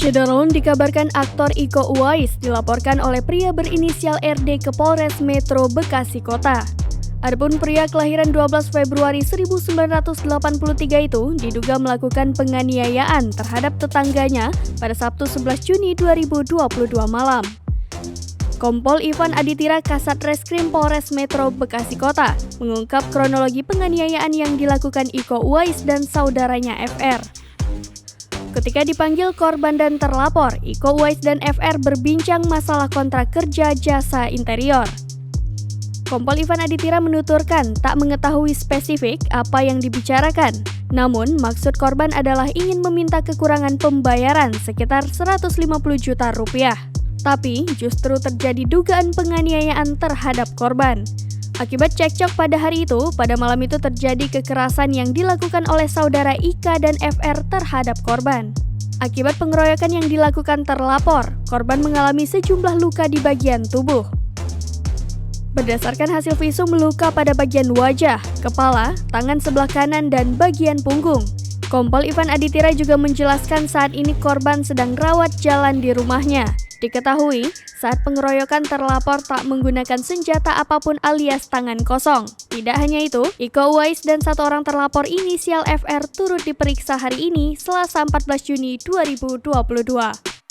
Syederun dikabarkan aktor Iko Uwais dilaporkan oleh pria berinisial RD ke Polres Metro Bekasi Kota. Adapun pria kelahiran 12 Februari 1983 itu diduga melakukan penganiayaan terhadap tetangganya pada Sabtu 11 Juni 2022 malam. Kompol Ivan Aditira Kasat Reskrim Polres Metro Bekasi Kota mengungkap kronologi penganiayaan yang dilakukan Iko Uwais dan saudaranya FR. Ketika dipanggil korban dan terlapor, Iko Uwais dan FR berbincang masalah kontrak kerja jasa interior. Kompol Ivan Aditira menuturkan tak mengetahui spesifik apa yang dibicarakan. Namun, maksud korban adalah ingin meminta kekurangan pembayaran sekitar 150 juta rupiah. Tapi, justru terjadi dugaan penganiayaan terhadap korban. Akibat cekcok pada hari itu, pada malam itu terjadi kekerasan yang dilakukan oleh saudara Ika dan FR terhadap korban. Akibat pengeroyokan yang dilakukan terlapor, korban mengalami sejumlah luka di bagian tubuh. Berdasarkan hasil visum, luka pada bagian wajah, kepala, tangan sebelah kanan, dan bagian punggung. Kompol Ivan Aditira juga menjelaskan saat ini korban sedang rawat jalan di rumahnya. Diketahui, saat pengeroyokan terlapor tak menggunakan senjata apapun alias tangan kosong. Tidak hanya itu, Iko Uwais dan satu orang terlapor inisial FR turut diperiksa hari ini, Selasa 14 Juni 2022.